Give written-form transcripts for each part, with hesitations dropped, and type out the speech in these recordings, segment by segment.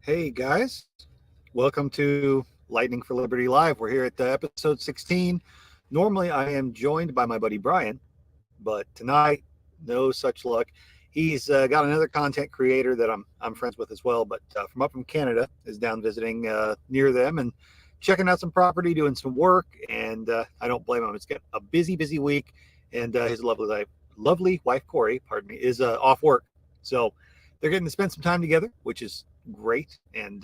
Hey guys, welcome to Lightning for Liberty Live. We're here at episode 16. Normally I am joined by my buddy Brian, but tonight, no such luck. He's got another content creator that I'm friends with as well, but from Canada, is down visiting near them and checking out some property, doing some work, and I don't blame him. It's got a busy week, and his lovely wife Corey, pardon me, is off work, so they're getting to spend some time together, which is great, and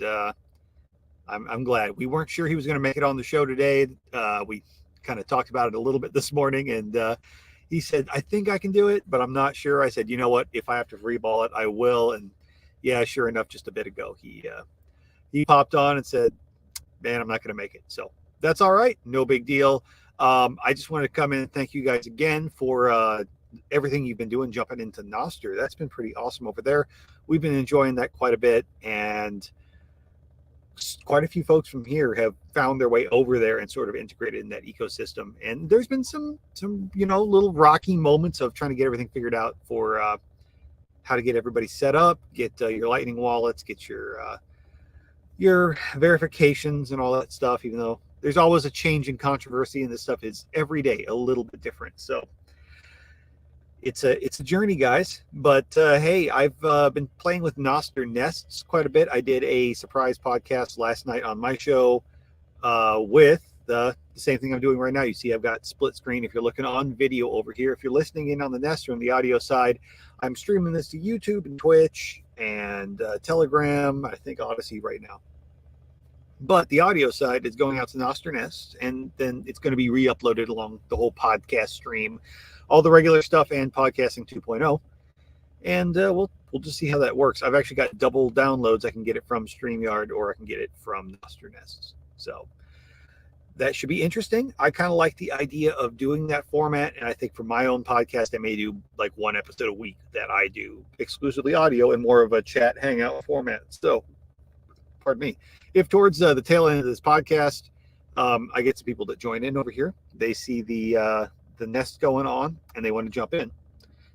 I'm glad. We weren't sure he was going to make it on the show today. We kind of talked about it a little bit this morning, and he said, I think I can do it, but I'm not sure. I said, you know what? If I have to freeball it, I will. And yeah, sure enough, just a bit ago, he popped on and said, man, I'm not going to make it. So that's all right. No big deal. I just wanted to come in and thank you guys again for everything you've been doing, jumping into Nostr. That's been pretty awesome over there. We've been enjoying that quite a bit, and quite a few folks from here have found their way over there and sort of integrated in that ecosystem. And there's been some little rocky moments of trying to get everything figured out for how to get everybody set up, get your Lightning wallets, get your verifications and all that stuff. Even though there's always a change in controversy, and this stuff is every day a little bit different. So it's a journey, guys. But hey, I've been playing with Nostr Nests quite a bit. I did a surprise podcast last night on my show with the same thing I'm doing right now. You see, I've got split screen. If you're looking on video over here, if you're listening in on the Nest or on the audio side, I'm streaming this to YouTube and Twitch and Telegram. I think Odyssey right now. But the audio side is going out to Nostr Nests, and then it's going to be re-uploaded along the whole podcast stream, all the regular stuff and podcasting 2.0. And we'll just see how that works. I've actually got double downloads. I can get it from StreamYard or I can get it from Nostr Nests. So that should be interesting. I kind of like the idea of doing that format. And I think for my own podcast, I may do like one episode a week that I do exclusively audio and more of a chat hangout format. So, pardon me. If towards the tail end of this podcast, I get some people that join in over here, they see the nest going on and they want to jump in,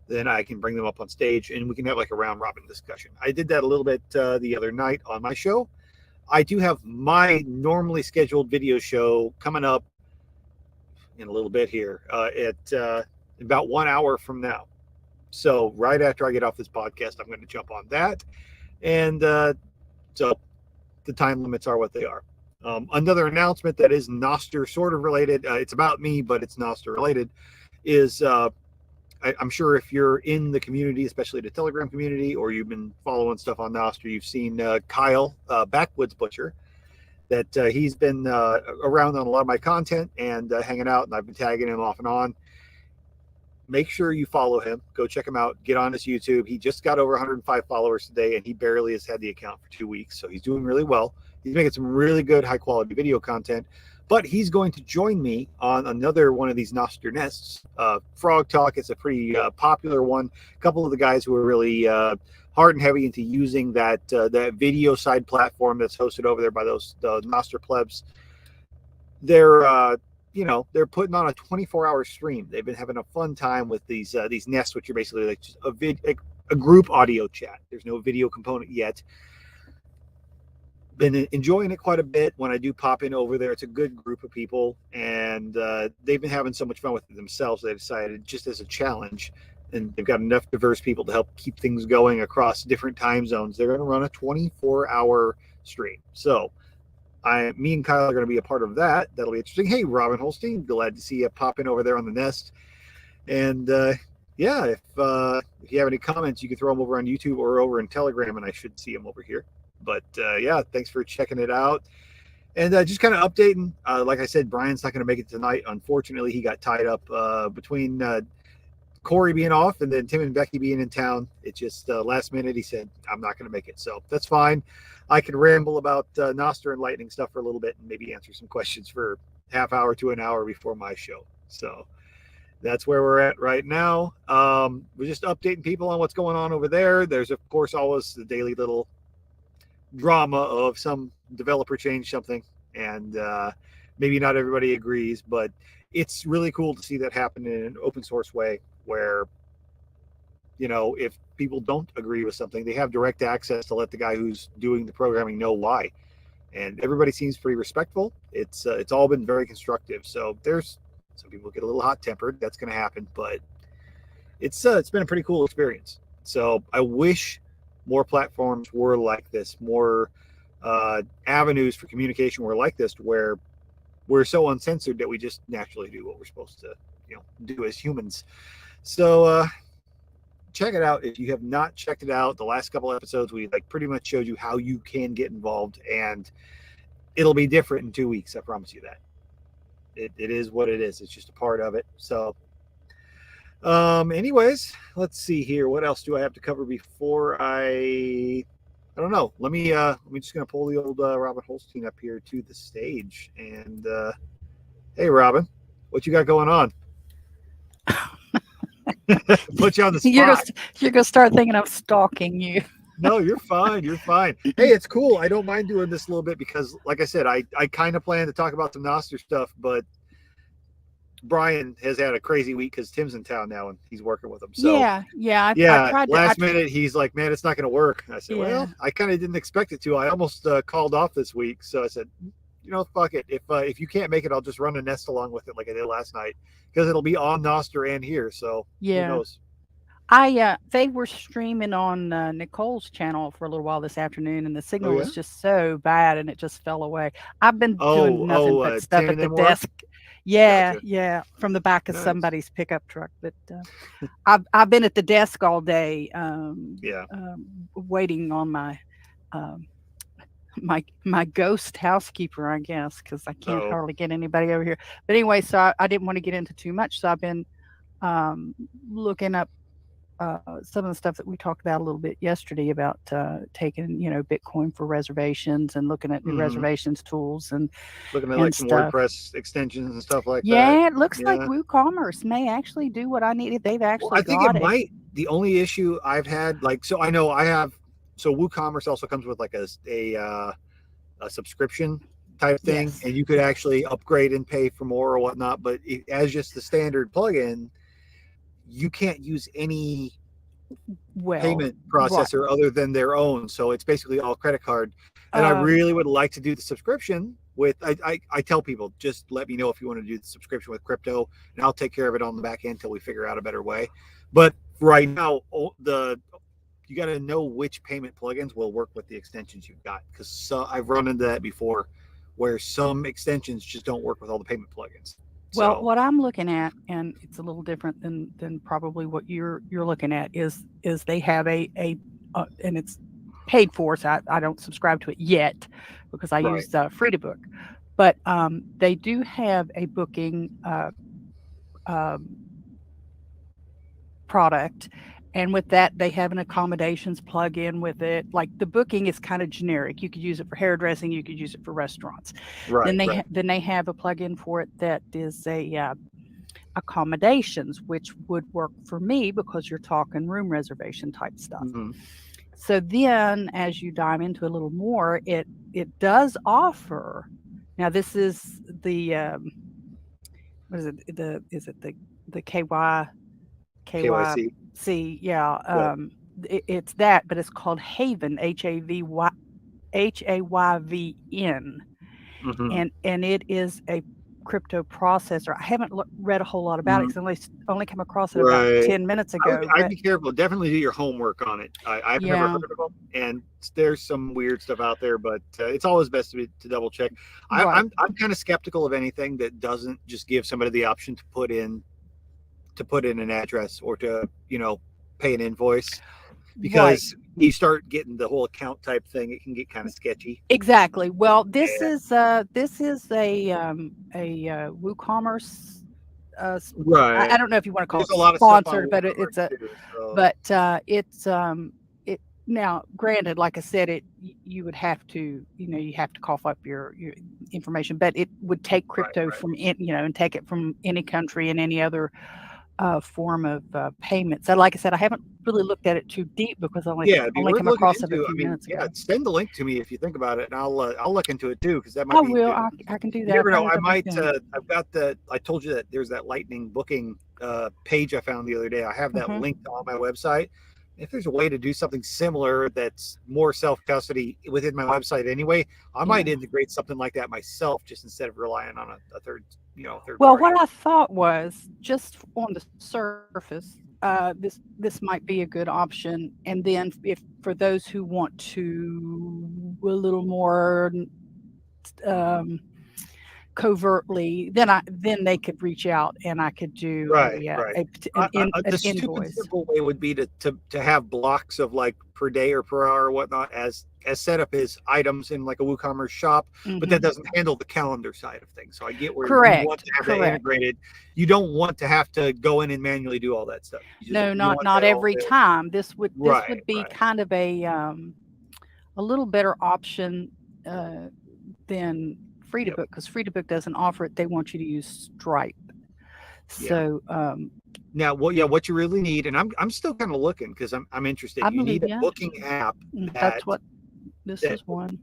then I can bring them up on stage and we can have like a round robin discussion. I did that a little bit the other night on my show. I do have my normally scheduled video show coming up in a little bit here at about 1 hour from now. So right after I get off this podcast, I'm going to jump on that. And so the time limits are what they are. Another announcement that is Nostr sort of related, it's about me, but it's Nostr related, is I'm sure if you're in the community, especially the Telegram community, or you've been following stuff on Nostr, you've seen Kyle, Backwoods Butcher, that he's been around on a lot of my content and hanging out, and I've been tagging him off and on. Make sure you follow him. Go check him out. Get on his YouTube. He just got over 105 followers today, and he barely has had the account for 2 weeks. So he's doing really well. He's making some really good, high-quality video content. But he's going to join me on another one of these Nostr Nests. Frog Talk is a pretty popular one. A couple of the guys who are really hard and heavy into using that video side platform that's hosted over there by the Nostr plebs. They're putting on a 24-hour stream. They've been having a fun time with these nests, which are basically like just a group audio chat. There's no video component yet. Been enjoying it quite a bit. When I do pop in over there, it's a good group of people, and they've been having so much fun with it themselves. They decided, just as a challenge, and they've got enough diverse people to help keep things going across different time zones. They're going to run a 24-hour stream. So me and Kyle are going to be a part of that. That'll be interesting. Hey, Robin Holstein, glad to see you pop in over there on the Nest. And yeah, if you have any comments, you can throw them over on YouTube or over in Telegram, and I should see them over here. But yeah, thanks for checking it out. And just kind of updating. Like I said, Brian's not going to make it tonight. Unfortunately, he got tied up between Corey being off and then Tim and Becky being in town. It just last minute, he said, I'm not going to make it. So that's fine. I can ramble about Nostr and Lightning stuff for a little bit and maybe answer some questions for half hour to an hour before my show. So that's where we're at right now. We're just updating people on what's going on over there. There's, of course, always the daily little drama of some developer changed something, and maybe not everybody agrees, but it's really cool to see that happen in an open source way where if people don't agree with something, they have direct access to let the guy who's doing the programming know why. And everybody seems pretty respectful. It's all been very constructive. So there's some people get a little hot tempered. That's going to happen, but it's been a pretty cool experience. So I wish more platforms were like this, more avenues for communication were like this, where we're so uncensored that we just naturally do what we're supposed to, do as humans. So check it out if you have not checked it out. The last couple episodes, we pretty much showed you how you can get involved, and it'll be different in 2 weeks. I promise you that. It is what it is. It's just a part of it. So anyways, let's see here. What else do I have to cover before I don't know. Let me just gonna pull the old Robin Holstein up here to the stage. And hey, Robin, what you got going on? Put you on the spot. You're gonna start thinking I'm stalking you. No, you're fine. You're fine. Hey, it's cool. I don't mind doing this a little bit because, like I said, I kind of plan to talk about some Nostr stuff, but Brian has had a crazy week because Tim's in town now and he's working with him. So yeah. I tried last minute, he's like, "Man, it's not going to work." I said, Yeah. "Well, I kind of didn't expect it to. I almost called off this week, so I said, fuck it. If you can't make it, I'll just run a nest along with it like I did last night because it'll be on Nostr and here. So Yeah. who knows?" They were streaming on Nicole's channel for a little while this afternoon, and the signal was just so bad, and it just fell away. I've been doing nothing but stuff at the desk. Yeah, Gotcha. Yeah, from the back of Nice. somebody's pickup truck. But I've been at the desk all day, waiting on my my ghost housekeeper, I guess, because I can't hardly get anybody over here. But anyway, so I didn't want to get into too much, so I've been looking up some of the stuff that we talked about a little bit yesterday about taking Bitcoin for reservations and looking at new reservations tools and looking at some stuff. WordPress extensions and stuff like that. Yeah, it looks like WooCommerce may actually do what I needed. They've actually I think it might. The only issue I've had, so I know I have, so WooCommerce also comes with a subscription type thing, and you could actually upgrade and pay for more or whatnot. But as just the standard plugin, you can't use any payment processor other than their own. So it's basically all credit card. And I really would like to do the subscription with, I tell people, just let me know if you want to do the subscription with crypto, and I'll take care of it on the back end until we figure out a better way. But right now, you got to know which payment plugins will work with the extensions you've got, because I've run into that before where some extensions just don't work with all the payment plugins. Well, what I'm looking at, and it's a little different than probably what you're looking at, is they have a and it's paid for, so I don't subscribe to it yet because I use Free to Book, but they do have a booking product, and with that they have an accommodations plug-in with it. Like the booking is kind of generic. You could use it for hairdressing, you could use it for restaurants. Then they have a plug-in for it that is a accommodations, which would work for me because you're talking room reservation type stuff. So then as you dive into a little more, it does offer, now this is the what is it, the KYC, it's that, but it's called Haven, Hayvyn, and it is a crypto processor. I haven't read a whole lot about it because I only came across it about 10 minutes ago. I'd be careful. Definitely do your homework on it. I've never heard of them, and there's some weird stuff out there, but it's always best to double check. I'm kind of skeptical of anything that doesn't just give somebody the option to put in an address or to pay an invoice, because you start getting the whole account type thing, it can get kind of sketchy. Exactly. Well, this is a WooCommerce. I don't know if you want to call it sponsored, but it's now, granted, like I said, you would have to, you have to cough up your information, but it would take crypto from and take it from any country and any other form of payment. So, like I said, I haven't really looked at it too deep because I it'd be only worth came looking across it a into. few minutes ago. Send the link to me if you think about it, and I'll look into it too, because that might I be. will. I can do that. You never know. I'll I might. double check. I've got the. I told you that there's that Lightning booking page I found the other day. I have that Mhm. linked on my website. If there's a way to do something similar that's more self custody within my website anyway, I might Yeah. integrate something like that myself, just instead of relying on a third, third Well, party. what I thought was just on the surface, this might be a good option. And then if for those who want to a little more um, covertly, then they could reach out and I could do Right. an The stupid invoice. simple way would be to have blocks of like per day or per hour or whatnot as set up as items in like a WooCommerce shop, but that doesn't handle the calendar side of things. So I get where you want to have that integrated. You don't want to have to go in and manually do all that stuff. No, not every time. This would be kind of a little better option than Free to Book, because Free to Book doesn't offer it. They want you to use Stripe. So now, what you really need, and I'm still kind of looking because I'm interested. You need a booking app. That's what this is one.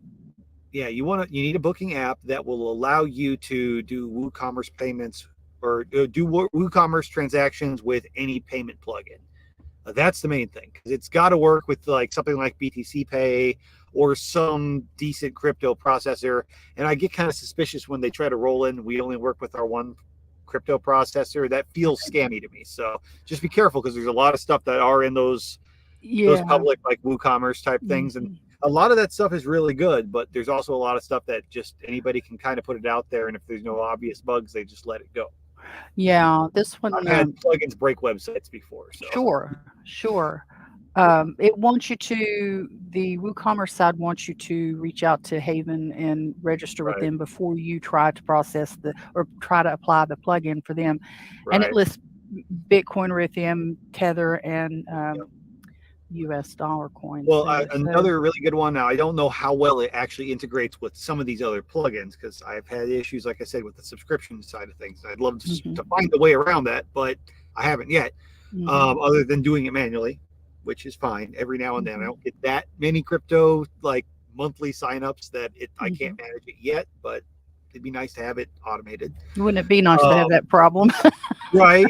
Yeah, you need a booking app that will allow you to do WooCommerce payments or do WooCommerce transactions with any payment plugin. That's the main thing, because it's got to work with like something like BTC Pay or some decent crypto processor. And I get kind of suspicious when they try to roll in, we only work with our one crypto processor. That feels scammy to me. So just be careful, because there's a lot of stuff that are in those public like WooCommerce type things. And a lot of that stuff is really good, but there's also a lot of stuff that just anybody can kind of put it out there. And if there's no obvious bugs, they just let it go. Yeah, this one. I've had plugins break websites before. So. Sure. It wants you to, the WooCommerce side wants you to reach out to Haven and register with them before you try to process or try to apply the plugin for them. And it lists Bitcoin, Ethereum, Tether, and US dollar coins. Well, another really good one. Now, I don't know how well it actually integrates with some of these other plugins, because I've had issues, like I said, with the subscription side of things. I'd love to find a way around that, but I haven't yet, other than doing it manually, which is fine. Every now and then I don't get that many crypto like monthly signups that I can't manage it yet, but it'd be nice to have it automated. Wouldn't it be nice to have that problem? Right,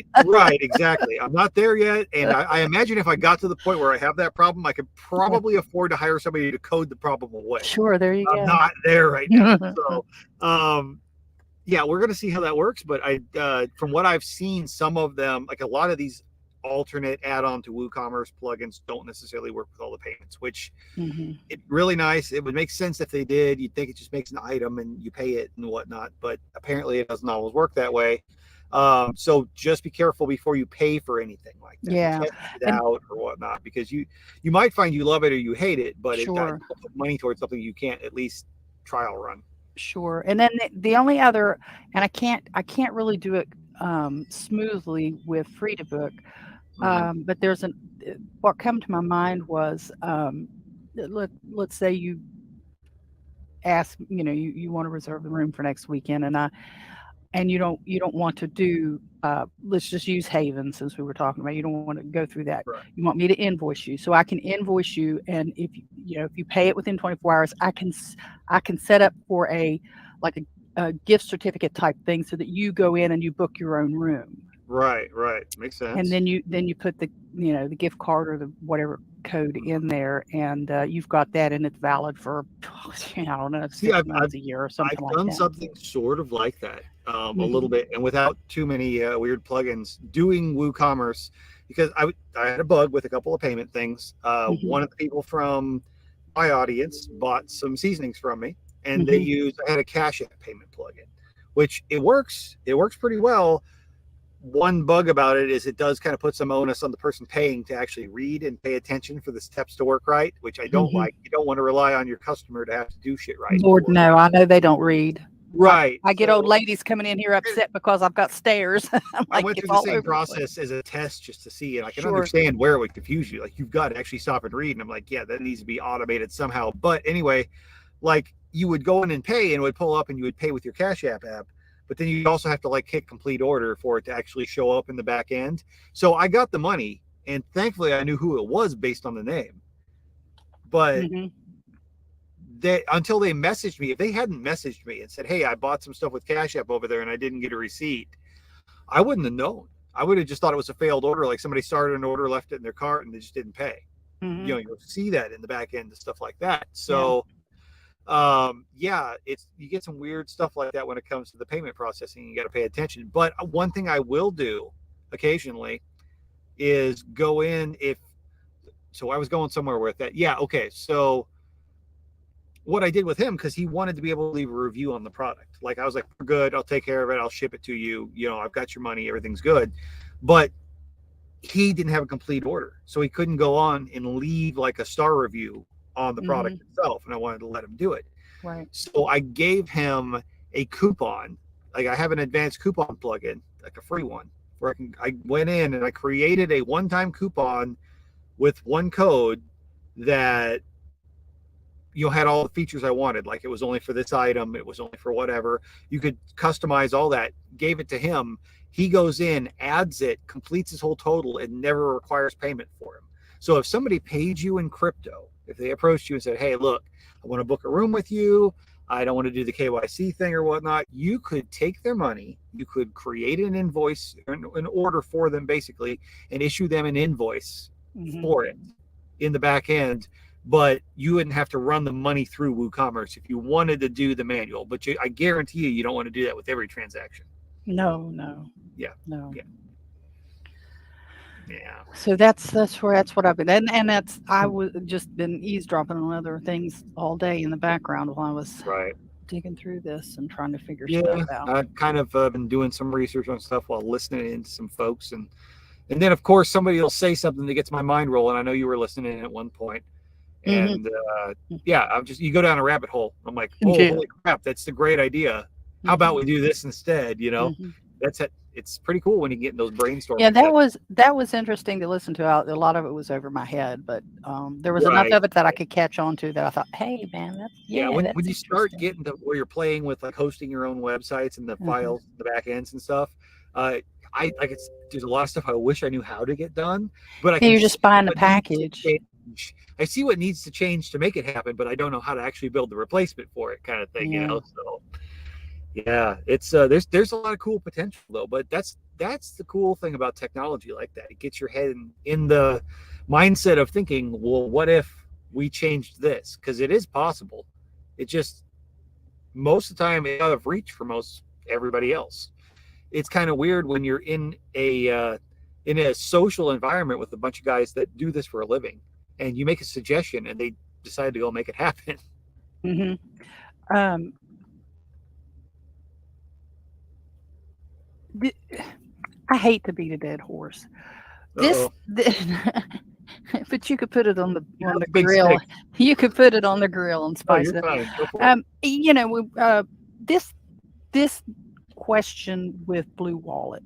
exactly. I'm not there yet, and I imagine if I got to the point where I have that problem, I could probably afford to hire somebody to code the problem away. Sure, there you go. I'm not there right now. So we're gonna see how that works. But from what I've seen, some of them, like a lot of these alternate add-on to WooCommerce plugins, don't necessarily work with all the payments, which it's really nice. It would make sense if they did. You'd think it just makes an item and you pay it and whatnot, but apparently it doesn't always work that way. So just be careful before you pay for anything like that. Test it out or whatnot, because you might find you love it or you hate it, but it put money towards something you can't at least trial run. Sure. And then the only other, and I can't really do it smoothly with Free to Book. But there's what came to my mind was, let's say you ask, you want to reserve the room for next weekend, and you don't want to do, let's just use Haven since we were talking about, you don't want to go through that. You want me to invoice you, so I can invoice you, and if you pay it within 24 hours, I can set up for a gift certificate type thing, so that you go in and you book your own room. Right. Makes sense. And then you put the the gift card or the whatever code in there, and you've got that, and it's valid for I don't know, 6 months, a year or something like that. I've done something sort of like that, a little bit, and without too many weird plugins. Doing WooCommerce, because I had a bug with a couple of payment things. One of the people from my audience bought some seasonings from me, and I had a Cash App payment plugin, which it works pretty well. One bug about it is it does kind of put some onus on the person paying to actually read and pay attention for the steps to work right, which I don't like. You don't want to rely on your customer to have to do shit right. Lord, no, I know they don't read. Right. I get old ladies coming in here upset because I've got stairs. I went through the same process as a test just to see, and I can understand where it would confuse you. Like, you've got to actually stop and read. And I'm like, yeah, that needs to be automated somehow. But anyway, like, you would go in and pay, and it would pull up and you would pay with your Cash App. but then you also have to like hit complete order for it to actually show up in the back end. So I got the money, and thankfully I knew who it was based on the name. But until they messaged me, if they hadn't messaged me and said, hey, I bought some stuff with Cash App over there and I didn't get a receipt, I wouldn't have known. I would have just thought it was a failed order, like somebody started an order, left it in their cart, and they just didn't pay. You'll see that in the back end and stuff like that. So it's, you get some weird stuff like that when it comes to the payment processing. You got to pay attention. But one thing I will do occasionally is go in so I was going somewhere with that. Yeah. Okay. So what I did with him, because he wanted to be able to leave a review on the product. Like I was like, we're good. I'll take care of it. I'll ship it to you. I've got your money. Everything's good. But he didn't have a complete order. So he couldn't go on and leave like a star review on the product itself. And I wanted to let him do it. Right. So I gave him a coupon. Like I have an advanced coupon plugin, like a free one, where I went in and I created a one-time coupon with one code that had all the features I wanted. Like it was only for this item, it was only for whatever. You could customize all that. Gave it to him. He goes in, adds it, completes his whole total, and never requires payment for him. So if somebody paid you in crypto, if they approached you and said, hey, look, I want to book a room with you, I don't want to do the KYC thing or whatnot, you could take their money, you could create an invoice, an order for them basically, and issue them an invoice for it in the back end. But you wouldn't have to run the money through WooCommerce if you wanted to do the manual. But I guarantee you don't want to do that with every transaction. No. Yeah. No. Yeah. So that's what I've been, and I was just been eavesdropping on other things all day in the background while I was digging through this and trying to figure stuff out. I've kind of been doing some research on stuff while listening in to some folks, and then of course somebody will say something that gets my mind rolling. I know you were listening at one point. And you go down a rabbit hole. I'm like, holy crap, that's a great idea. How about we do this instead? That's it. It's pretty cool when you get in those brainstorming. Yeah, that was interesting to listen to. A lot of it was over my head, but there was enough of it that I could catch on to that I thought, hey man, when you start getting to where you're playing with like hosting your own websites and the files, the back ends and stuff, there's a lot of stuff I wish I knew how to get done, but you're just buying the package. I see what needs to change to make it happen, but I don't know how to actually build the replacement for it, kind of thing. So it's there's a lot of cool potential though, but that's the cool thing about technology like that. It gets your head in the mindset of thinking, well, what if we changed this? Because it is possible. It just most of the time it's out of reach for everybody else. It's kind of weird when you're in a social environment with a bunch of guys that do this for a living, and you make a suggestion and they decide to go make it happen. I hate to beat a dead horse. But you could put it on the grill. Stick. You could put it on the grill and spice it up. This question with Blue Wallet.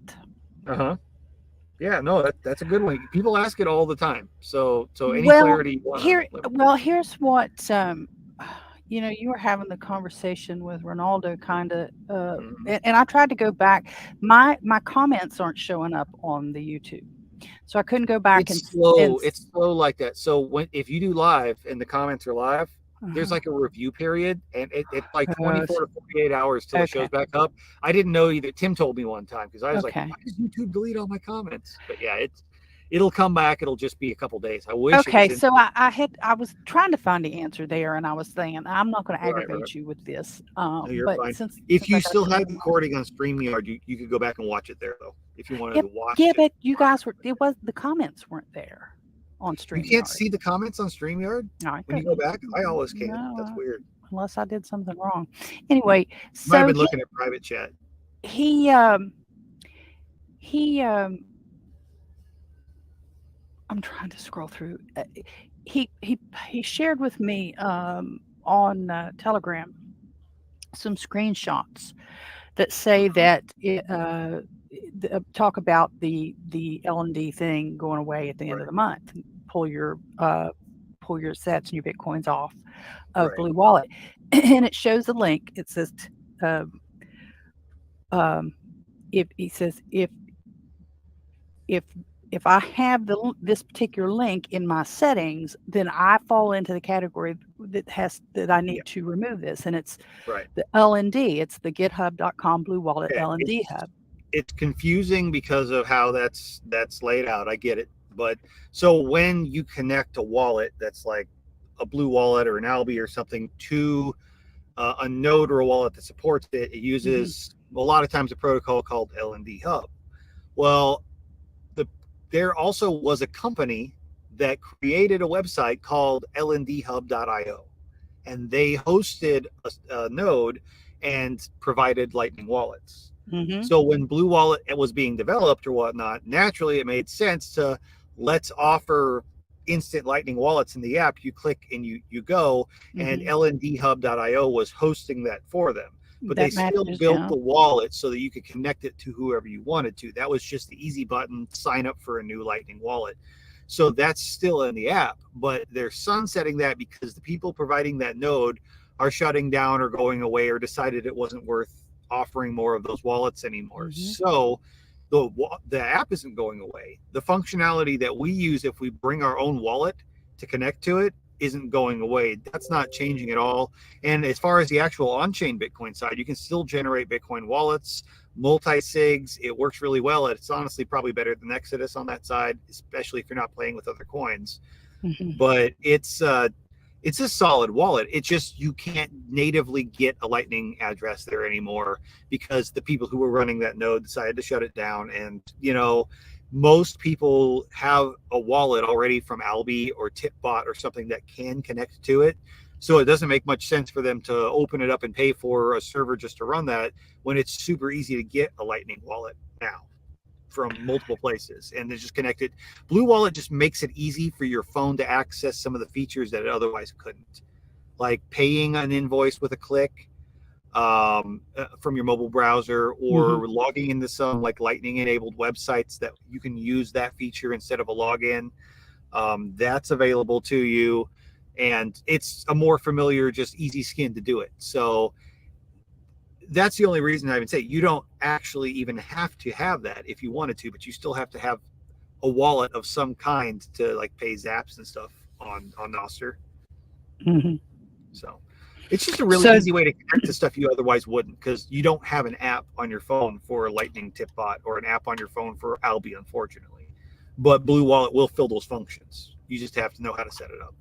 Yeah, no, that's a good one. People ask it all the time. So any clarity? Here's what you were having the conversation with Ronaldo, kind of, and I tried to go back. My comments aren't showing up on the YouTube, so I couldn't go back. It's slow. It's slow like that. So if you do live and the comments are live, there's like a review period, and it's like 24 to 48 hours till it shows back up. I didn't know either. Tim told me one time because I was like, why does YouTube delete all my comments? But yeah, it'll come back. It'll just be a couple days. I wish. Okay, so I was trying to find the answer there, and I was saying I'm not going to aggravate you with this. No, you're fine. If you still had the recording on StreamYard, you could go back and watch it there though. If you wanted to watch. Yeah, but you guys the comments weren't there on StreamYard. You can't see the comments on StreamYard? No, when you go back, I always can. No, that's weird. Unless I did something wrong. Anyway, so might have been looking at private chat. I'm trying to scroll through. He shared with me on Telegram some screenshots that say that talk about the L&D thing going away at the end of the month. Pull your sats and your Bitcoins off of Blue Wallet, and it shows a link. It says if he says if if I have this particular link in my settings, then I fall into the category that I need to remove this, and it's the LND. It's the GitHub.com Blue Wallet LND hub. It's confusing because of how that's laid out. I get it, but so when you connect a wallet that's like a Blue Wallet or an Alby or something to a node or a wallet that supports it, it uses a lot of times a protocol called LND Hub. Well, there also was a company that created a website called lndhub.io, and they hosted a node and provided Lightning wallets. So when Blue Wallet was being developed or whatnot, naturally it made sense to let's offer instant Lightning wallets in the app. You click and you go, and lndhub.io was hosting that for them. But they still built the wallet so that you could connect it to whoever you wanted to. That was just the easy button, sign up for a new Lightning wallet. So that's still in the app, but they're sunsetting that because the people providing that node are shutting down or going away or decided it wasn't worth offering more of those wallets anymore. So the app isn't going away. The functionality that we use if we bring our own wallet to connect to it isn't going away. That's not changing at all. And as far as the actual on-chain Bitcoin side, you can still generate Bitcoin wallets, multi-sigs. It works really well. It's honestly probably better than Exodus on that side, especially if you're not playing with other coins. But it's a solid wallet. It's just you can't natively get a Lightning address there anymore because the people who were running that node decided to shut it down. And, you know, most people have a wallet already from Alby or Tipbot or something that can connect to it. So it doesn't make much sense for them to open it up and pay for a server just to run that when it's super easy to get a Lightning wallet now from multiple places and they're just connected. Blue Wallet just makes it easy for your phone to access some of the features that it otherwise couldn't, like paying an invoice with a click from your mobile browser, or logging into some like Lightning enabled websites that you can use that feature instead of a login. That's available to you, and it's a more familiar, just easy skin to do it. So that's the only reason I even say you don't actually even have to have that if you wanted to, but you still have to have a wallet of some kind to like pay zaps and stuff on Nostr. So it's just a really easy way to connect to stuff you otherwise wouldn't, because you don't have an app on your phone for a Lightning Tipbot or an app on your phone for Alby, unfortunately. But Blue Wallet will fill those functions. You just have to know how to set it up.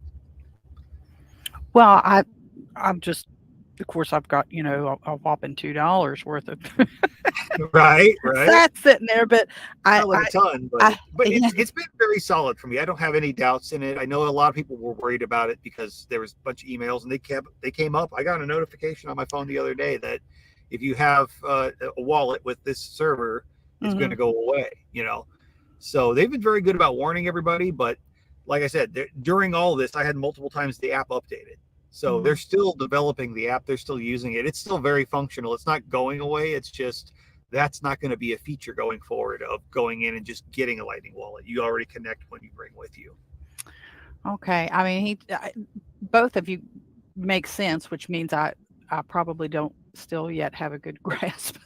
Well, I'm just, of course, I've got, you know, a whopping $2 worth of right. That's sitting there, but a ton. But it's been very solid for me. I don't have any doubts in it. I know a lot of people were worried about it because there was a bunch of emails and they came up. I got a notification on my phone the other day that if you have a wallet with this server, it's going to go away. You know, so they've been very good about warning everybody. But like I said, during all of this, I had multiple times the app updated. So they're still developing the app. They're still using it. It's still very functional. It's not going away. It's just that's not going to be a feature going forward of going in and just getting a Lightning wallet. You already connect when you bring with you. Okay. I mean, both of you make sense, which means I probably don't still yet have a good grasp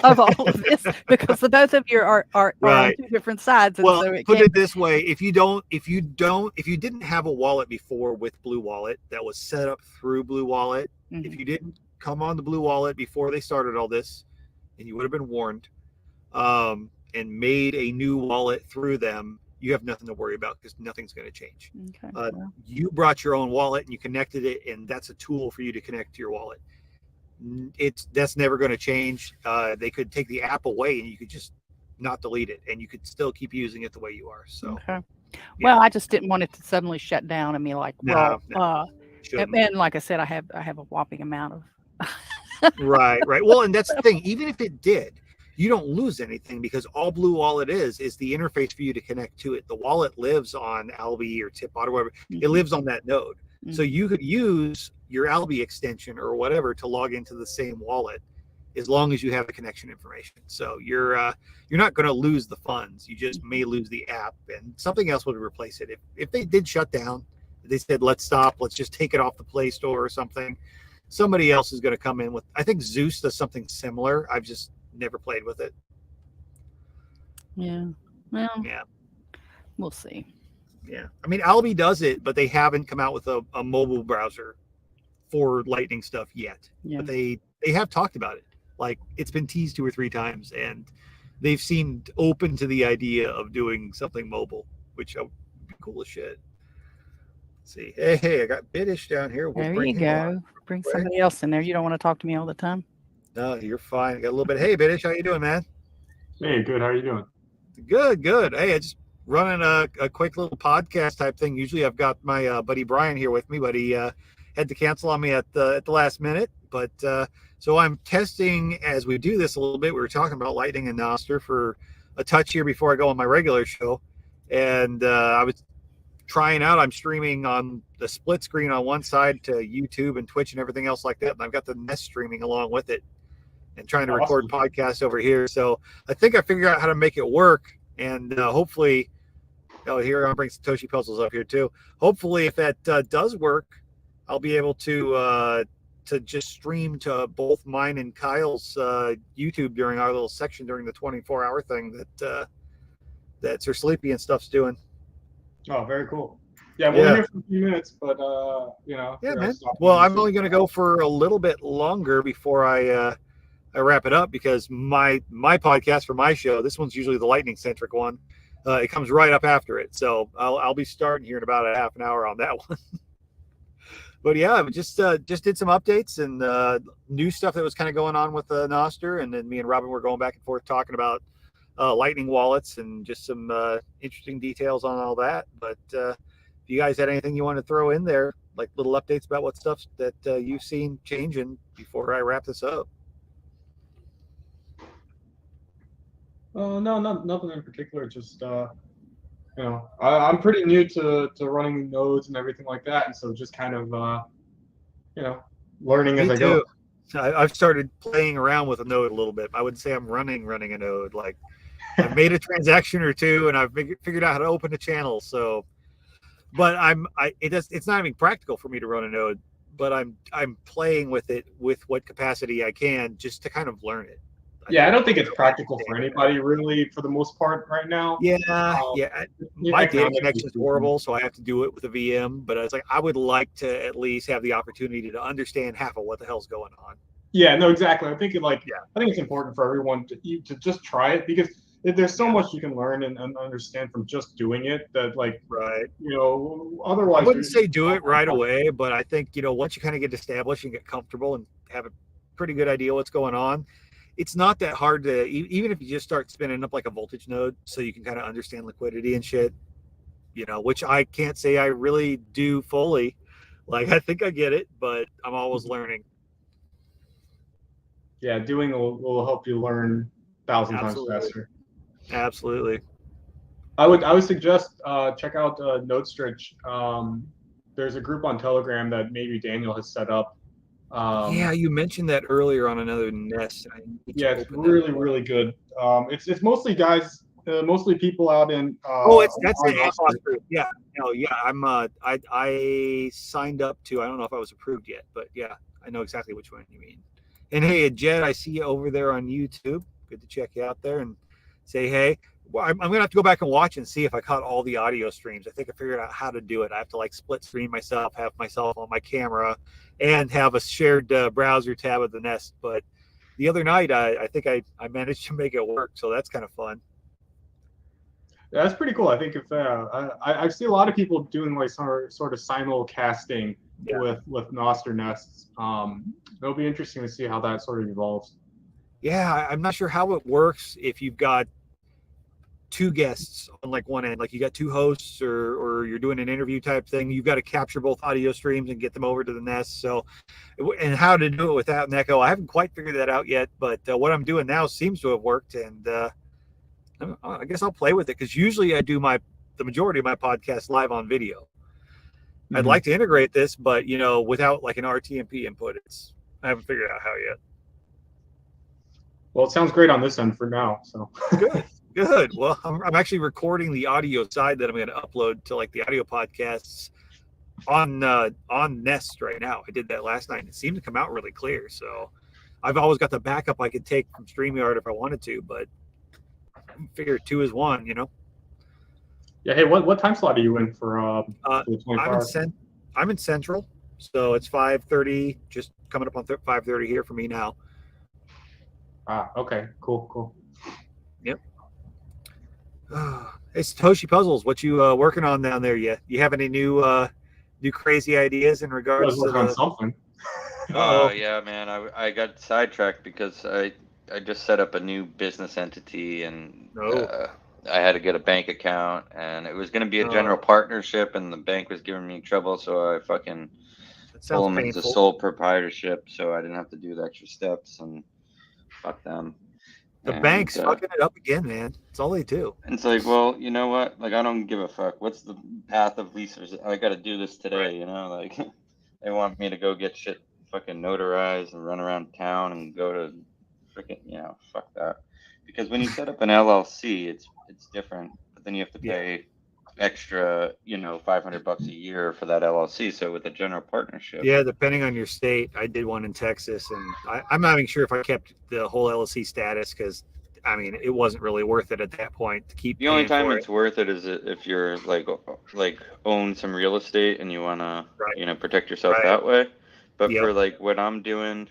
of all of this because the both of you are on two different sides. And well, so put it this way: if you didn't have a wallet before with Blue Wallet that was set up through Blue Wallet, if you didn't come on the Blue Wallet before they started all this, and you would have been warned, and made a new wallet through them, you have nothing to worry about because nothing's going to change. Okay, you brought your own wallet and you connected it, and that's a tool for you to connect to your wallet. That's never going to change. They could take the app away and you could just not delete it, and you could still keep using it the way you are. So, well, I just didn't want it to suddenly shut down and be like, well, and like I said, I have a whopping amount of. Right. Well, and that's the thing. Even if it did, you don't lose anything because all Blue Wallet is the interface for you to connect to it. The wallet lives on Alby or Tipbot or whatever. It lives on that node. So you could use your Alby extension or whatever to log into the same wallet as long as you have the connection information. So you're not going to lose the funds. You just may lose the app, and something else would replace it. If they did shut down, they said, let's stop, let's just take it off the Play Store or something, somebody else is going to come in with, I think Zeus does something similar. I've just never played with it. Yeah. Well, yeah, we'll see. Yeah. I mean, Alby does it, but they haven't come out with a mobile browser for Lightning stuff yet. Yeah. But they have talked about it. Like, it's been teased 2 or 3 times, and they've seemed open to the idea of doing something mobile, which would be cool as shit. Let's see. Hey, I got Biddish down here. We'll there you go. Bring somebody else in there. You don't want to talk to me all the time. No, you're fine. I got a little bit. Hey, Biddish, how you doing, man? Hey, good. How are you doing? Good. Hey, I just running a quick little podcast type thing. Usually I've got my buddy Brian here with me, but he had to cancel on me at the last minute. But so I'm testing as we do this a little bit. We were talking about Lightning and Nostr for a touch here before I go on my regular show. And I was trying out, I'm streaming on the split screen on one side to YouTube and Twitch and everything else like that. And I've got the Nest streaming along with it and trying to record podcasts over here. So I think I figured out how to make it work. And hopefully, here I'll bring Satoshi Puzzles up here too. Hopefully, if that does work, I'll be able to just stream to both mine and Kyle's YouTube during our little section during the 24-hour thing that Sir Sleepy and stuff's doing. Oh, very cool. Yeah, we're here for a few minutes, but Yeah, man. Well, I'm only going to go for a little bit longer before I wrap it up, because my podcast for my show, this one's usually the Lightning centric one. It comes right up after it, so I'll be starting here in about a half an hour on that one. But yeah, just did some updates and new stuff that was kind of going on with Nostr, and then me and Robin were going back and forth talking about Lightning wallets and just some interesting details on all that. But if you guys had anything you want to throw in there, like little updates about what stuff that you've seen changing before I wrap this up. No, nothing in particular. Just I'm pretty new to running nodes and everything like that, and so just kind of learning as I go. I've started playing around with a node a little bit. I wouldn't say I'm running a node. Like, I've made a transaction or two, and I've figured out how to open a channel. So, but it's not even practical for me to run a node. But I'm playing with it with what capacity I can, just to kind of learn it. I don't think it's practical for anybody really, for the most part, right now. My data connection is horrible, so I have to do it with a VM. But it's like, I would like to at least have the opportunity to understand half of what the hell's going on. Yeah, no, exactly. I think it's important for everyone to just try it, because there's so much you can learn and understand from just doing it that, like, right. Otherwise, I wouldn't say do it right away, but I think once you kind of get established and get comfortable and have a pretty good idea what's going on, it's not that hard to, even if you just start spinning up like a voltage node so you can kind of understand liquidity and shit, which I can't say I really do fully. Like, I think I get it, but I'm always learning. Yeah, doing will help you learn 1,000 times faster. Absolutely. I would suggest check out Nostr. There's a group on Telegram that maybe Daniel has set up. You mentioned that earlier on another Nest. It's really good. It's mostly guys, mostly people out in. That's an AFOS group. Yeah, I signed up to. I don't know if I was approved yet, but yeah, I know exactly which one you mean. And hey, Jed, I see you over there on YouTube. Good to check you out there and say hey. Well, I'm gonna have to go back and watch and see if I caught all the audio streams. I think I figured out how to do it. I have to like split screen myself, have myself on my camera, and have a shared browser tab of the Nest. But the other night, I think I managed to make it work, so that's kind of fun. Yeah, that's pretty cool. I think if I see a lot of people doing like sort of simulcasting with Nostr Nests. It'll be interesting to see how that sort of evolves. Yeah, I'm not sure how it works if you've got 2 guests on like one end, like you got 2 hosts or you're doing an interview type thing. You've got to capture both audio streams and get them over to the Nest. So, and how to do it without an echo, I haven't quite figured that out yet, but what I'm doing now seems to have worked. And I guess I'll play with it, because usually I do the majority of my podcast live on video. Mm-hmm. I'd like to integrate this, but without like an RTMP input, I haven't figured out how yet. Well, it sounds great on this end for now. So Good. Well, I'm actually recording the audio side that I'm going to upload to like the audio podcasts on Nest right now. I did that last night, and it seemed to come out really clear. So I've always got the backup I could take from StreamYard if I wanted to, but I figure 2 is 1, you know? Yeah. Hey, what time slot are you in for the 24 hours? I'm in Central, so it's 5:30, just coming up on 5:30 here for me now. Okay. Cool. Yep. Hey, Satoshi Puzzles, what you working on down there? You have any new crazy ideas in regards to on something? Yeah, man. I got sidetracked because I just set up a new business entity, and I had to get a bank account, and it was going to be a general partnership, and the bank was giving me trouble, so I fucking told them it's a sole proprietorship, so I didn't have to do the extra steps, and fuck them. The bank's fucking it up again, man. It's all they do. And it's like, well, you know what? Like, I don't give a fuck. What's the path of least? I got to do this today, right. You know? Like, they want me to go get shit fucking notarized and run around town and go to freaking, you know, fuck that. Because when you set up an LLC, it's different. But then you have to pay extra, you know, $500 a year for that LLC. So with a general partnership, depending on your state, I did one in Texas, and I'm not even sure if I kept the whole LLC status, because I mean it wasn't really worth it at that point to keep. The only time it's worth it is if you're like own some real estate and you want to you know, protect yourself that way. But for like what I'm doing,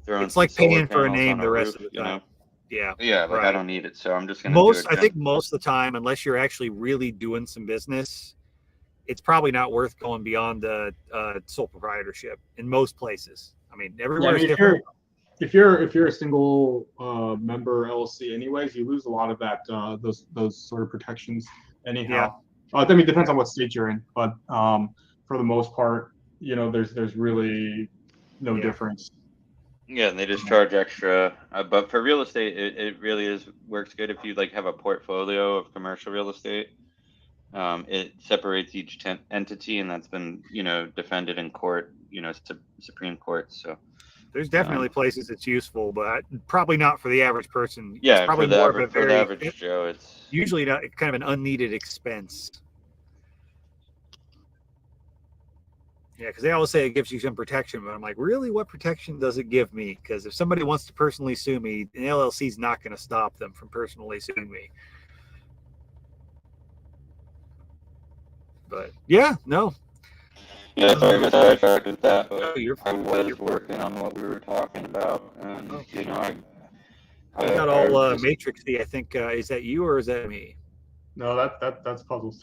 it's like paying for a name the rest of the time. Know? Yeah. Like I don't need it, so I'm just gonna do it. I think most of the time, unless you're actually really doing some business, it's probably not worth going beyond the sole proprietorship in most places. I mean, everywhere is different. If you're a single member LLC, anyways, you lose a lot of that those sort of protections anyhow. I mean, it depends on what state you're in, but for the most part, you know, there's really no difference. Yeah, and they just charge extra. But for real estate, it really works good if you like have a portfolio of commercial real estate. It separates each entity, and that's been, you know, defended in court, you know, Supreme Court. So there's definitely places it's useful, but probably not for the average person. Yeah, it's probably for the average Joe, it's usually not kind of an unneeded expense. Yeah, because they always say it gives you some protection, but I'm like, really, what protection does it give me? Because if somebody wants to personally sue me, an LLC is not going to stop them from personally suing me. But yeah, no. Yeah, sorry I got sidetracked with that, but I was working on what we were talking about, and you know, I got all matrixy. I think is that you or is that me? No, that's Puzzles.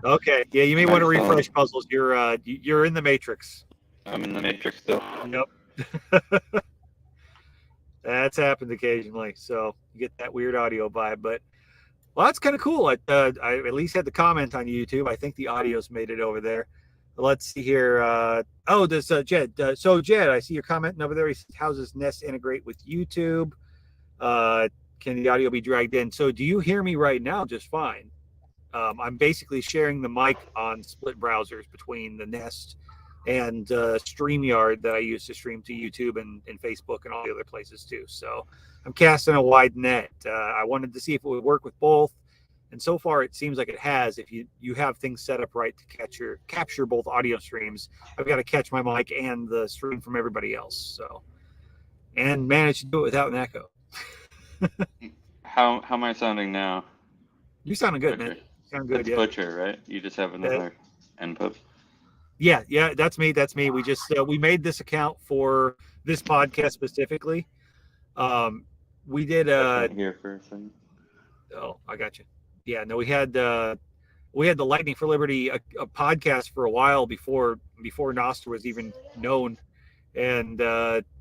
Okay, yeah, you may want to refresh Puzzles. You're in the Matrix. I'm in the Matrix still. Yep. That's happened occasionally, so you get that weird audio vibe. But well, that's kind of cool. I at least had the comment on YouTube. I think the audio's made it over there. Let's see here. This Jed. So Jed, I see your comment over there. He says, "How does Nest integrate with YouTube? Can the audio be dragged in?" So do you hear me right now just fine? I'm basically sharing the mic on split browsers between the Nest and StreamYard that I use to stream to YouTube and Facebook and all the other places too. So I'm casting a wide net. I wanted to see if it would work with both. And so far, it seems like it has. If you have things set up right to capture both audio streams, I've got to catch my mic and the stream from everybody else. So, and manage to do it without an echo. How am I sounding now? You sounding good, man. Sound good. That's Butcher, right? You just have another input. Yeah, that's me. We just we made this account for this podcast specifically. We did here for a second. Oh, I got you. Yeah, no, we had the Lightning for Liberty a podcast for a while before Nostr was even known, and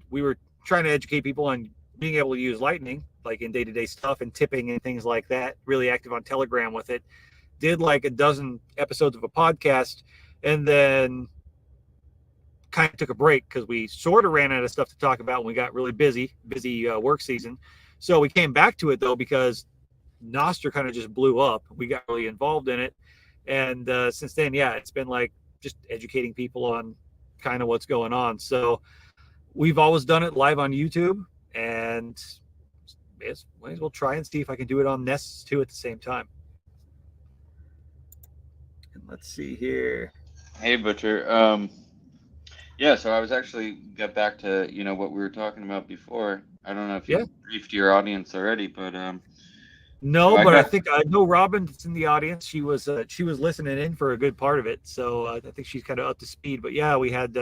we were trying to educate people on being able to use Lightning like in day-to-day stuff and tipping and things like that. Really active on Telegram with it. Did like a dozen episodes of a podcast, and then kind of took a break because we sort of ran out of stuff to talk about when we got really busy work season. So we came back to it though because Nostr kind of just blew up. We got really involved in it, and since then, it's been like just educating people on kind of what's going on. So we've always done it live on YouTube, and might as well try and see if I can do it on Nests too at the same time. And let's see here. Hey Butcher, Yeah, so I was actually get back to what we were talking about before. I don't know if Yeah. you briefed your audience already, but No, so I but I got think I know Robin that's in the audience. She was listening in for a good part of it, so I think she's kind of up to speed. But yeah, we had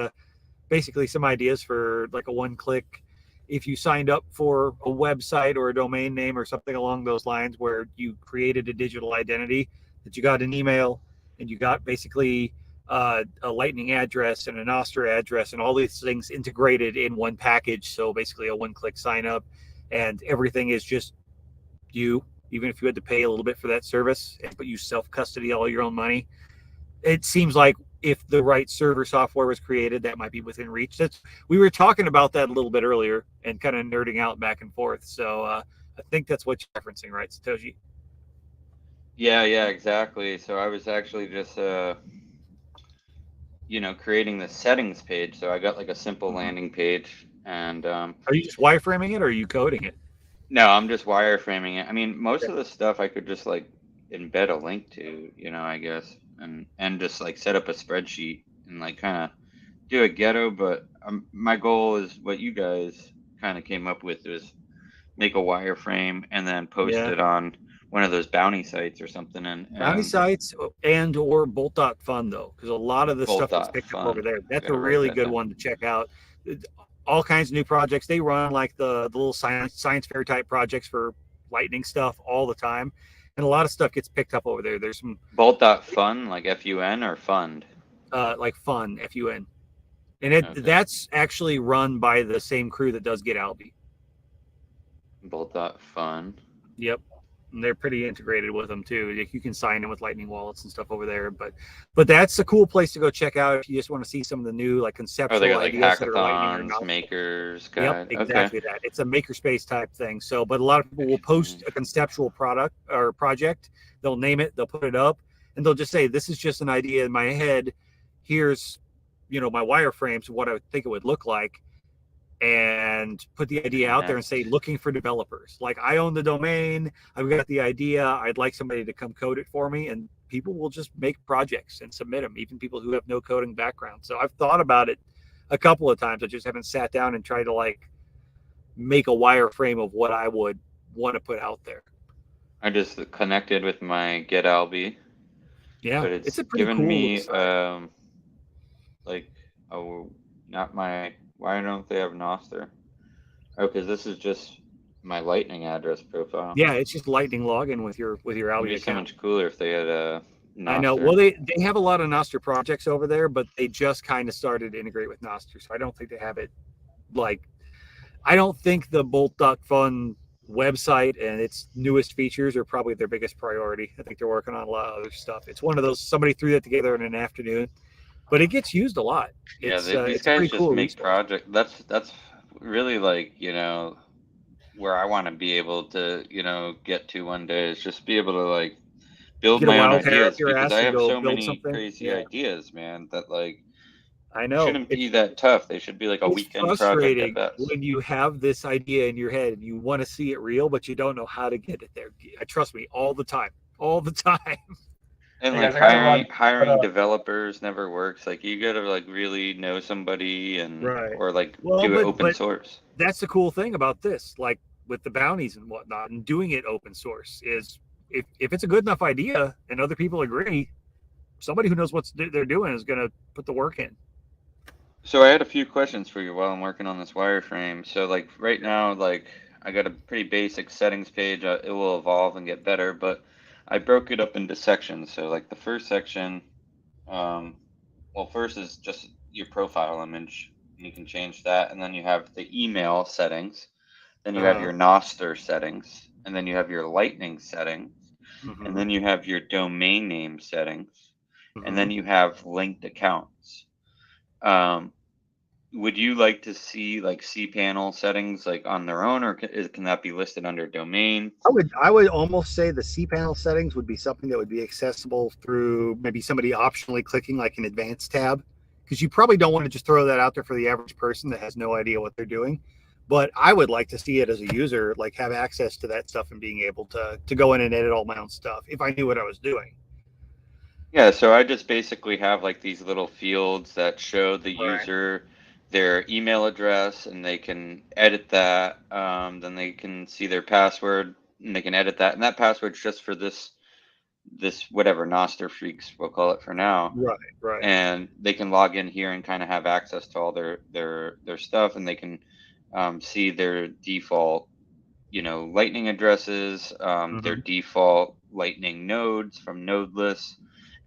basically some ideas for like a one-click. If you signed up for a website or a domain name or something along those lines, where you created a digital identity, that you got an email and you got basically a Lightning address and a Nostr address and all these things integrated in one package. So basically a one-click sign up, and everything is just you, even if you had to pay a little bit for that service, but you self-custody all your own money. It seems like if the right server software was created, that might be within reach. We were talking about that a little bit earlier and kind of nerding out back and forth. So I think that's what you're referencing, right, Satoshi? yeah, exactly. So I was actually just creating the settings page. So I got like a simple landing page, and Are you just wireframing it, or are you coding it? no, I'm just wireframing it. I mean, most of the stuff I could just like embed a link to, I guess, and just like set up a spreadsheet and like kind of do a ghetto. But my goal is what you guys kind of came up with, is make a wireframe and then post Yeah. it on one of those bounty sites or something. And Bounty sites and or bolt.fun, though, because a lot of the stuff that's picked up over there, that's a really good one to check out. All kinds of new projects. They run like the little science fair type projects for Lightning stuff all the time, and a lot of stuff gets picked up over there. There's some bolt.fun, like FUN or fund, like fun FUN, and that's actually run by the same crew that does Get Alby. Bolt.fun. Yep. And they're pretty integrated with them too. You can sign in with Lightning wallets and stuff over there, but that's a cool place to go check out if you just want to see some of the new like conceptual they got like ideas that are Lightning hackathons, makers guide. Yep, exactly that. It's a makerspace type thing. So, but a lot of people will post a conceptual product or project. They'll name it, they'll put it up, and they'll just say, "This is just an idea in my head. Here's, my wireframes, what I would think it would look like." And put the idea out there and say, looking for developers. Like, I own the domain, I've got the idea, I'd like somebody to come code it for me. And people will just make projects and submit them, even people who have no coding background. So I've thought about it a couple of times. I just haven't sat down and tried to like make a wireframe of what I would want to put out there. I just connected with my Get Alby. Yeah, but it's a pretty given cool me like, oh, not my. Why don't they have Nostr? Oh, because this is just my Lightning address profile. Yeah, it's just Lightning login with your Alby account. It'd be so much cooler if they had a Nostr. I know. Well, they have a lot of Nostr projects over there, but they just kind of started to integrate with Nostr, so I don't think they have it. Like, I don't think the Bolt.fun website and its newest features are probably their biggest priority. I think they're working on a lot of other stuff. It's one of those, somebody threw that together in an afternoon. But it gets used a lot. Yeah, these guys just cool make projects. That's really like, where I want to be able to, get to one day, is just be able to like build my own ideas, because I have so many crazy ideas, man, that like I know shouldn't be that tough. They should be like a weekend project at best. When you have this idea in your head and you want to see it real, but you don't know how to get it there. Trust me, all the time. And like hiring developers never works. Like, you gotta like really know somebody and or like do it open source. That's the cool thing about this, like with the bounties and whatnot, and doing it open source, is if it's a good enough idea and other people agree, somebody who knows what they're doing is gonna put the work in. So I had a few questions for you while I'm working on this wireframe. So like right now, like I got a pretty basic settings page. It will evolve and get better, but I broke it up into sections. So like the first section, first is just your profile image. You can change that. And then you have the email settings. Then you have your Nostr settings. And then you have your Lightning settings. Mm-hmm. And then you have your domain name settings. Mm-hmm. And then you have linked accounts. Would you like to see like cPanel settings like on their own, or can that be listed under domain? I would almost say the cPanel settings would be something that would be accessible through maybe somebody optionally clicking like an advanced tab, because you probably don't want to just throw that out there for the average person that has no idea what they're doing. But I would like to see it as a user, like have access to that stuff and being able to go in and edit all my own stuff if I knew what I was doing. Yeah, so I just basically have like these little fields that show the user their email address, and they can edit that. Then they can see their password, and they can edit that. And that password's just for this whatever Nostr freaks we'll call it for now. Right. And they can log in here and kind of have access to all their stuff, and they can see their default, Lightning addresses, their default Lightning nodes from node lists,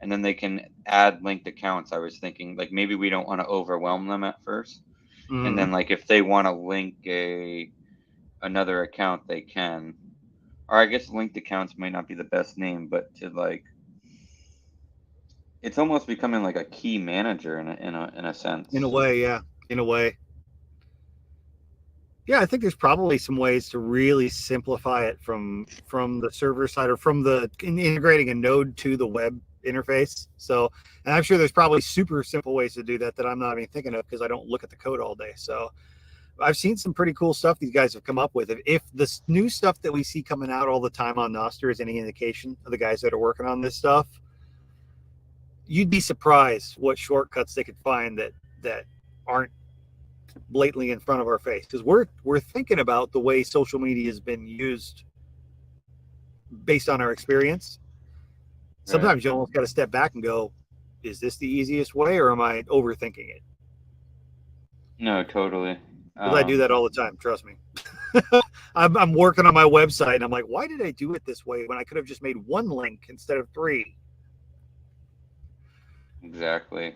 and then they can add linked accounts. I was thinking like maybe we don't want to overwhelm them at first, and then like if they want to link another account, they can. Or I guess linked accounts might not be the best name, but to like, it's almost becoming like a key manager in a sense. In a way, yeah. In a way. Yeah, I think there's probably some ways to really simplify it from the server side, or from integrating a node to the web interface. So, and I'm sure there's probably super simple ways to do that I'm not even thinking of because I don't look at the code all day. So I've seen some pretty cool stuff these guys have come up with. If this new stuff that we see coming out all the time on Nostr is any indication of the guys that are working on this stuff, you'd be surprised what shortcuts they could find that aren't blatantly in front of our face, because we're thinking about the way social media has been used based on our experience. Sometimes you almost got to step back and go, is this the easiest way, or am I overthinking it? No, totally. Because I do that all the time, trust me. I'm working on my website and I'm like, why did I do it this way when I could have just made one link instead of 3? Exactly.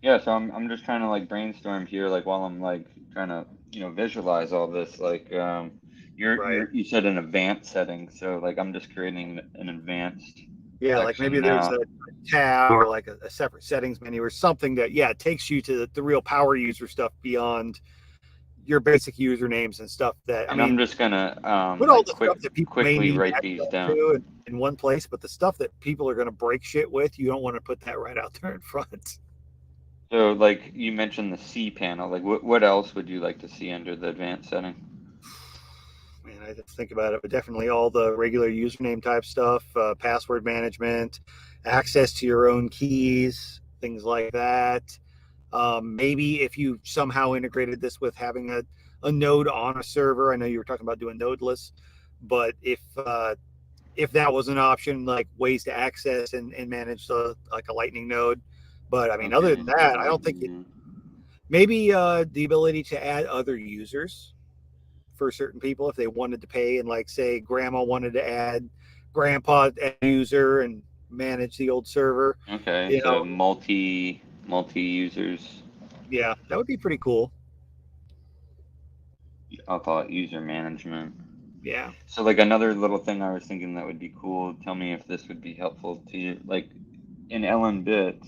Yeah, so I'm just trying to like brainstorm here, like while I'm like trying to visualize all this. Like you said an advanced setting, so like I'm just creating an advanced. Yeah, like maybe there's a tab or like a separate settings menu or something that takes you to the real power user stuff beyond your basic usernames and stuff. I'm just gonna put all the stuff that people quickly write these down in one place, but the stuff that people are going to break shit with, you don't want to put that right out there in front. So, like you mentioned the C panel, like what else would you like to see under the advanced setting? Man, I didn't think about it, but definitely all the regular username type stuff, password management, access to your own keys, things like that. Maybe if you somehow integrated this with having a node on a server. I know you were talking about doing nodeless, but if that was an option, like ways to access and manage like a Lightning node. But I mean, other than that, I don't think maybe the ability to add other users for certain people if they wanted to pay, and like say grandma wanted to add grandpa as a user and manage the old server. Okay, so multi users. Yeah, that would be pretty cool. I'll call it user management. Yeah. So like another little thing I was thinking that would be cool, tell me if this would be helpful to you, like in LN bits,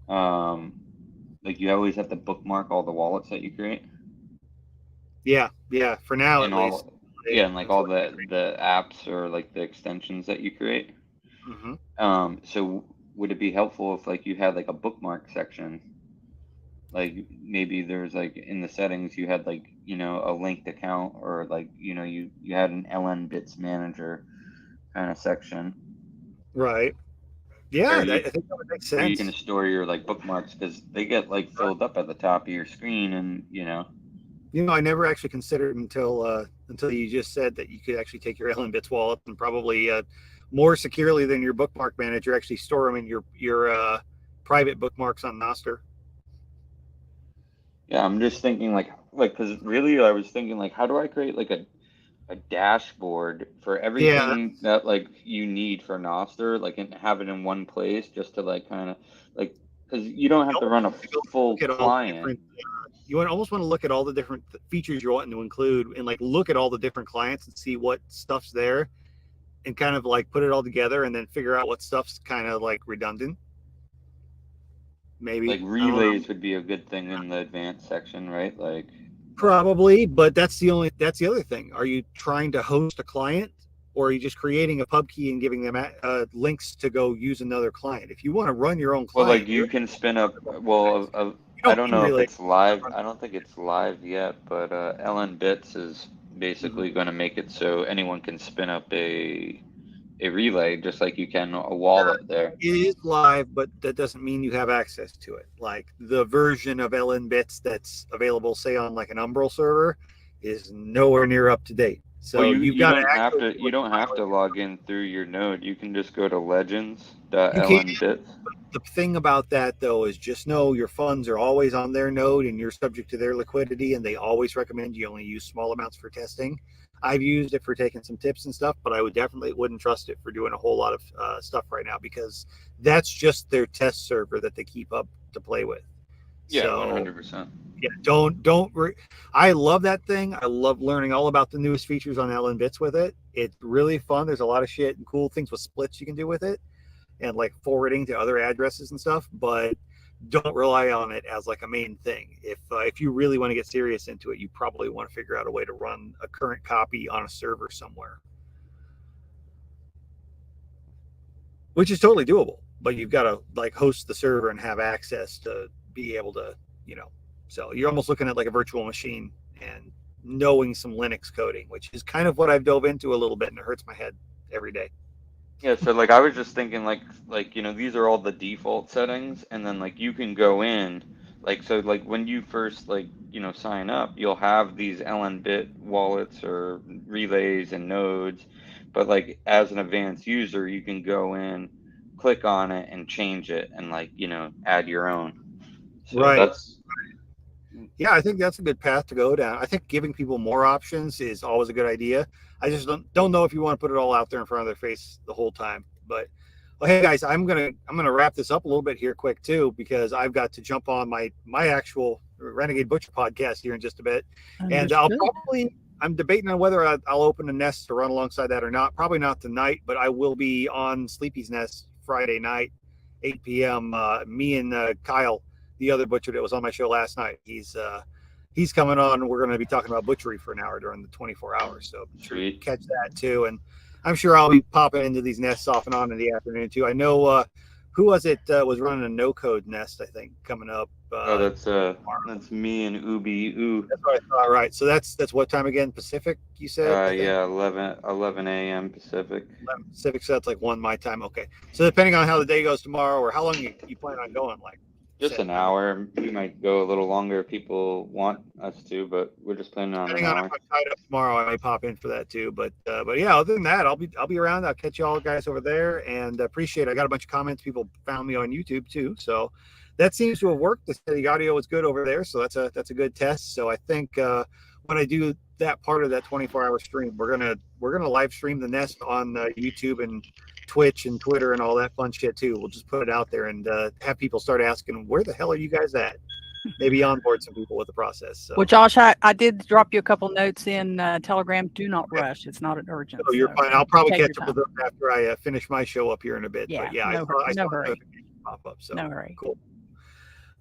like you always have to bookmark all the wallets that you create. Yeah, for now and at least. Yeah, and like all the apps or like the extensions that you create. So would it be helpful if like you had like a bookmark section? Like maybe there's like in the settings you had like a linked account, or like you had an LN bits manager kind of section. Right. Yeah, I think that would make sense. Where you can store your like bookmarks, because they get like filled up at the top of your screen, and I never actually considered until you just said that you could actually take your LN bits wallet and probably more securely than your bookmark manager actually store them in your private bookmarks on Nostr. Yeah, I'm just thinking like because really I was thinking like, how do I create like a dashboard for everything that like you need for Nostr, like, and have it in one place, just to like kind of like, because you don't have to run a full client. You almost want to look at all the different features you're wanting to include, and like look at all the different clients and see what stuff's there, and kind of like put it all together, and then figure out what stuff's kind of like redundant. Maybe like relays would be a good thing in the advanced section, right? Like probably, but that's the other thing. Are you trying to host a client, or are you just creating a pub key and giving them links to go use another client? If you want to run your own client, well, like you can spin up. Well, I don't know if it's live. I don't think it's live yet, but LN bits is basically going to make it so anyone can spin up a a relay, just like you can a wallet there. It is live, but that doesn't mean you have access to it. Like the version of LN bits that's available, say on like an Umbral server, is nowhere near up to date. So Well, you've got you don't have to log in through your node. You can just go to You can. legends.lnbits. The thing about that though is just know your funds are always on their node and you're subject to their liquidity, and they always recommend you only use small amounts for testing. I've used it for taking some tips and stuff, but I wouldn't trust it for doing a whole lot of stuff right now, because that's just their test server that they keep up to play with. Yeah, so, 100%. Yeah, I love that thing. I love learning all about the newest features on LN Bits with it. It's really fun. There's a lot of shit and cool things with splits you can do with it, and like forwarding to other addresses and stuff, but don't rely on it as like a main thing. If you really want to get serious into it, you probably want to figure out a way to run a current copy on a server somewhere, which is totally doable, but you've got to like host the server and have access to be able to, so you're almost looking at like a virtual machine and knowing some Linux coding, which is kind of what I've dove into a little bit, and it hurts my head every day. Yeah, so like I was just thinking like these are all the default settings, and then like you can go in so like when you first sign up, you'll have these LN-bit wallets or relays and nodes, but like as an advanced user, you can go in, click on it, and change it, and add your own. So right. Yeah, I think that's a good path to go down. I think giving people more options is always a good idea. I just don't know if you want to put it all out there in front of their face the whole time. But hey guys, I'm gonna wrap this up a little bit here quick too, because I've got to jump on my actual Renegade Butcher podcast here in just a bit. Understood. And I'm debating on whether I'll open a Nest to run alongside that or not. Probably not tonight, but I will be on Sleepy's Nest Friday night, 8 p.m. Me and Kyle, the other butcher that was on my show last night, he's coming on. We're going to be talking about butchery for an hour during the 24 hours. So Sweet. Catch that too. And I'm sure I'll be popping into these nests off and on in the afternoon too. I know who was it was running a no code nest, I think, coming up. That's me and Ubi. That's what I thought. Right. So that's what time again? Pacific, you said? Yeah, 11 a.m. Pacific. 11 Pacific, so that's like 1 my time. Okay. So depending on how the day goes tomorrow, or how long you plan on going, like. Just an hour. We might go a little longer if people want us to, but we're just planning on an hour. If I'm tied up tomorrow, I may pop in for that too. But yeah, other than that, I'll be around. I'll catch you all guys over there, and appreciate it. I got a bunch of comments. People found me on YouTube too, so that seems to have worked. The audio is good over there, so that's a good test. So I think when I do that part of that 24-hour stream, we're gonna live stream the nest on YouTube and Twitch and Twitter and all that fun shit too. We'll just put it out there and have people start asking, where the hell are you guys at? Maybe onboard some people with the process. So. Well, Josh, I did drop you a couple notes in Telegram. Do not rush. It's not an urgent. Oh, you're fine. I'll probably catch up with them after I finish my show up here in a bit. Yeah, but yeah, I saw hurry. Pop up. So no hurry. Cool.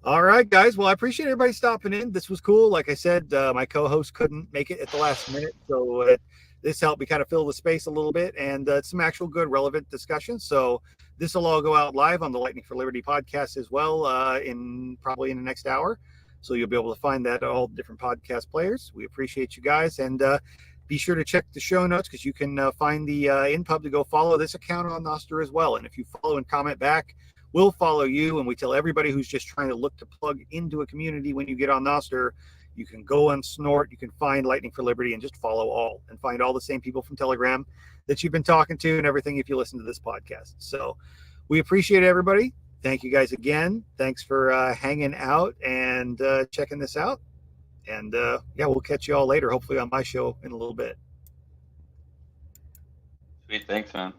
All right, guys. Well, I appreciate everybody stopping in. This was cool. Like I said, my co-host couldn't make it at the last minute, so this helped me kind of fill the space a little bit, and some actual good, relevant discussion. So this will all go out live on the Lightning for Liberty podcast as well, probably in the next hour. So you'll be able to find that at all different podcast players. We appreciate you guys, and be sure to check the show notes, because you can find the InPub to go follow this account on Nostr as well. And if you follow and comment back, we'll follow you. And we tell everybody who's just trying to look to plug into a community, when you get on Nostr, you can go on Snort, you can find Lightning for Liberty and just follow all, and find all the same people from Telegram that you've been talking to and everything if you listen to this podcast. So we appreciate everybody. Thank you guys again. Thanks for hanging out and checking this out. And yeah, we'll catch you all later, hopefully on my show in a little bit. Sweet. Thanks, man.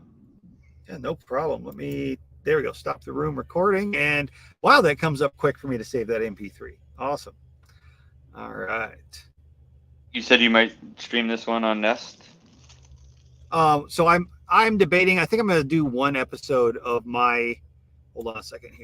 Yeah, no problem. There we go. Stop the room recording. And wow, that comes up quick for me to save that MP3. Awesome. All right. You said you might stream this one on Nest? So I'm debating. I think I'm going to do one episode of my. Hold on a second here.